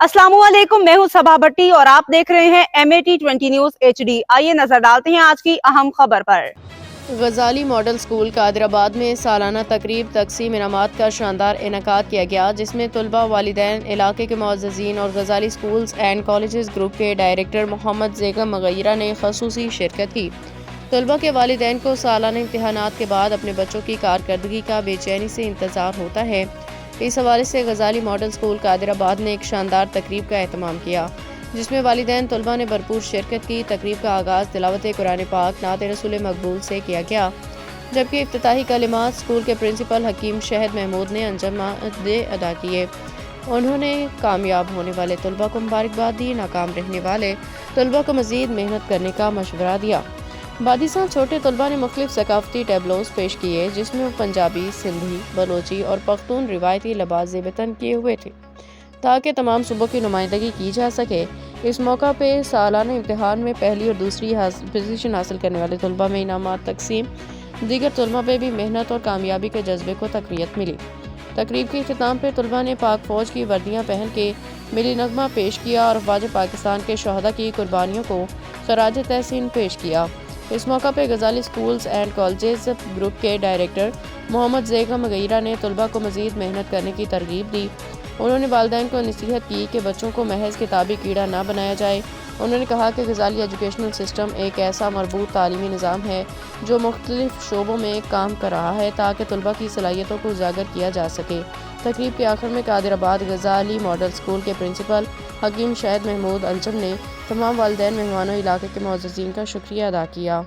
अस्सलाम वालेकुम, मैं हूं सबा भट्टी और आप देख रहे हैं MAT20 न्यूज HD। आइए नजर डालते हैं आज की अहम खबर पर। गजाली मॉडल स्कूल कादिराबाद में सालाना तकरीब तकसीम इनामात का शानदार इनेकाद किया गया, जिसमें तलबा, वालिदैन, इलाके के मुअज़्ज़िज़ीन और गजाली स्कूल्स एंड कॉलेजेस ग्रुप के डायरेक्टर मोहम्मद ज़ेगम मगैरा ने ख़ुसूसी शिरकत की। तलबा के वालिदैन को सालाना इम्तिहानात के बाद अपने बच्चों की कारकर्दगी का बेचैनी से इंतज़ार होता है। इस हवाले से गजाली मॉडल स्कूल कादिराबाद ने एक शानदार तकरीब का एहतमाम किया, जिसमें वालिदैन तलबा ने भरपूर शिरकत की। तकरीब का आगाज़ तिलावत कुरान पाक नात रसूल मकबूल से किया गया, जबकि इफ्तिताही कलिमात स्कूल के प्रिंसिपल हकीम शहद महमूद ने अंजमादे अदा किए। उन्होंने कामयाब होने वाले तलबा को मुबारकबाद दी, नाकाम रहने वाले तलबा को मज़ीद मेहनत करने का मशवरा दिया। बादी साल छोटे तलबा ने मुख्तलिफ सकाफती टैबलोज पेश किए, जिसमें वो पंजाबी, सिंधी, बलोची और पख्तून रिवायती लिबास ज़ेबतन किए हुए थे, ताकि तमाम सूबों की नुमाइंदगी की जा सके। इस मौका पे सालाना इम्तिहान में पहली और दूसरी पोजीशन हासिल करने वाले तलबा में इनामात तकसीम, दीगर तलबा पे भी मेहनत और कामयाबी के जज्बे को तक़वियत मिली। तकरीब के इख्तिताम पे तलबा ने पाक फ़ौज की वर्दियाँ पहन के मिली नगमा पेश किया और अफ़वाज पाकिस्तान के शहदा की कुर्बानियों को खराज तहसीन पेश किया। इस मौका पे गजाली स्कूल्स एंड कॉलेजेस ग्रुप के डायरेक्टर मोहम्मद ज़ेगम मगैरा ने तलबा को मज़ीद मेहनत करने की तरगीब दी। उन्होंने वालिदैन को नसीहत की कि बच्चों को महज किताबी कीड़ा ना बनाया जाए। उन्होंने कहा कि गजाली एजुकेशनल सिस्टम एक ऐसा मरबूत तालीमी निज़ाम है जो मुख्तलिफ शोबों में काम कर रहा है, ताकि तलबा की सलाहियतों को उजागर किया जा सके। तकरीब के आखिर में कादिराबाद गजाली मॉडल स्कूल के प्रिंसिपल हकीम शहद महमूद अंजम ने तमाम वालिदैन, मेहमानों, इलाके के मुअज़्ज़िज़ीन का शुक्रिया अदा किया।